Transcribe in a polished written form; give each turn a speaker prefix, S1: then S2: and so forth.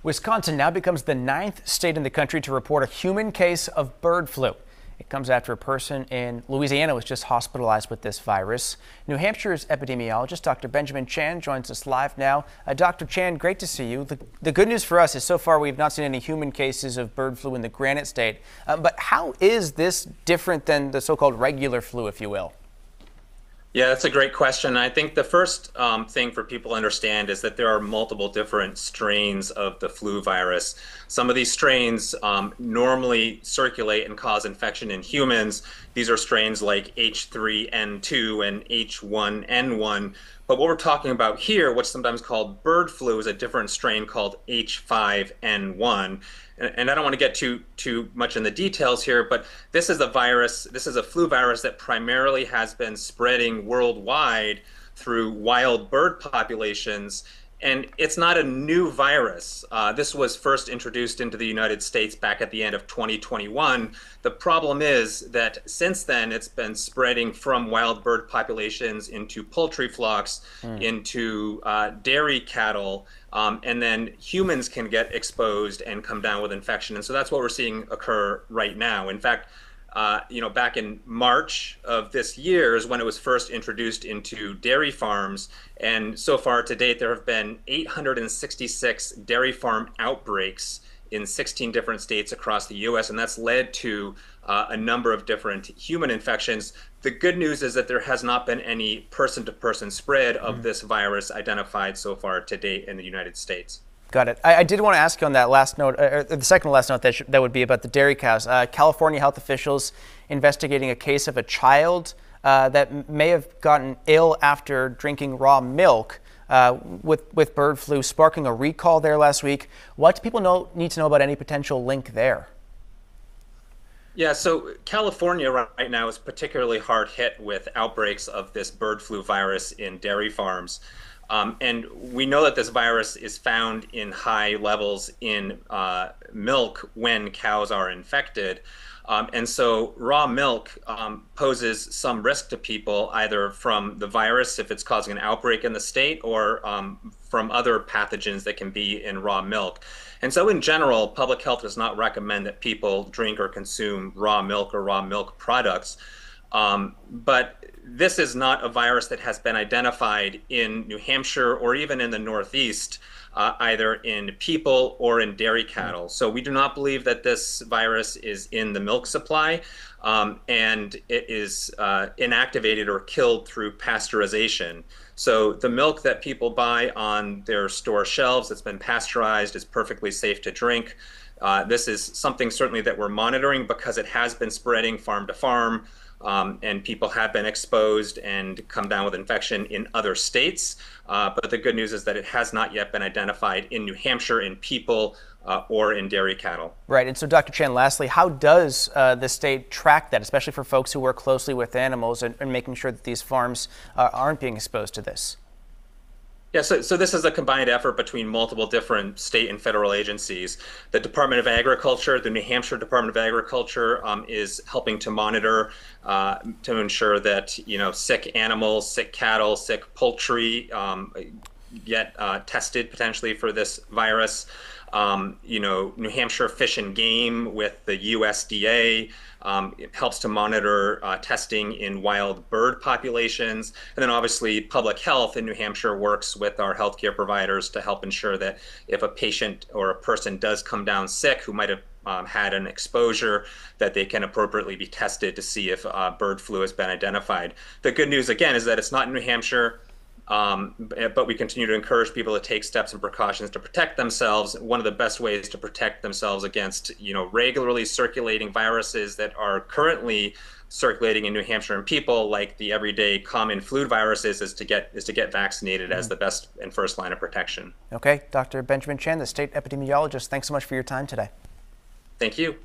S1: Wisconsin now becomes the 9th state in the country to report a human case of bird flu. It comes after a person in Louisiana was just hospitalized with this virus. New Hampshire's epidemiologist, Dr. Benjamin Chan, joins us live now. Dr. Chan, great to see you. The good news for us is so far we've not seen any human cases of bird flu in the Granite State. But how is this different than the so-called regular flu, if you will?
S2: Yeah, that's a great question. I think the first thing for people to understand is that there are multiple different strains of the flu virus. Some of these strains normally circulate and cause infection in humans. These are strains like H3N2 and H1N1. But what we're talking about here, what's sometimes called bird flu, is a different strain called H5N1. And I don't want to get too much in the details here, but this is a flu virus that primarily has been spreading worldwide through wild bird populations. And it's not a new virus. This was first introduced into the United States back at the end of 2021. The problem is that since then, it's been spreading from wild bird populations into poultry flocks, into dairy cattle, and then humans can get exposed and come down with infection. And so that's what we're seeing occur right now. In fact, back in March of this year is when it was first introduced into dairy farms. And so far to date, there have been 866 dairy farm outbreaks in 16 different states across the U.S., and that's led to a number of different human infections. The good news is that there has not been any person-to-person spread of this virus identified so far to date in the United States.
S1: Got it. I did want to ask you on that last note, or the second to last note, that would be about the dairy cows. California health officials investigating a case of a child that may have gotten ill after drinking raw milk with bird flu, sparking a recall there last week. What do people need to know about any potential link there?
S2: Yeah, so California right now is particularly hard hit with outbreaks of this bird flu virus in dairy farms. And we know that this virus is found in high levels in milk when cows are infected. And so raw milk poses some risk to people, either from the virus, if it's causing an outbreak in the state, or from other pathogens that can be in raw milk. And so in general, public health does not recommend that people drink or consume raw milk or raw milk products. But this is not a virus that has been identified in New Hampshire or even in the Northeast, either in people or in dairy cattle. So we do not believe that this virus is in the milk supply, and it is inactivated or killed through pasteurization. So the milk that people buy on their store shelves that's been pasteurized is perfectly safe to drink. This is something certainly that we're monitoring because it has been spreading farm to farm. And people have been exposed and come down with infection in other states. But the good news is that it has not yet been identified in New Hampshire in people or in dairy cattle.
S1: Right. And so, Dr. Chan, lastly, how does the state track that, especially for folks who work closely with animals and making sure that these farms aren't being exposed to this?
S2: Yeah, so this is a combined effort between multiple different state and federal agencies. The Department of Agriculture, the New Hampshire Department of Agriculture, is helping to monitor to ensure that sick animals, sick cattle, sick poultry get tested potentially for this virus. New Hampshire Fish and Game with the USDA it helps to monitor testing in wild bird populations. And then obviously public health in New Hampshire works with our healthcare providers to help ensure that if a patient or a person does come down sick who might have had an exposure, that they can appropriately be tested to see if bird flu has been identified. The good news, again, is that it's not in New Hampshire. But we continue to encourage people to take steps and precautions to protect themselves. One of the best ways to protect themselves against, regularly circulating viruses that are currently circulating in New Hampshire in people, like the everyday common flu viruses, is to get vaccinated as the best and first line of protection.
S1: Okay, Dr. Benjamin Chan, the state epidemiologist, thanks so much for your time today.
S2: Thank you.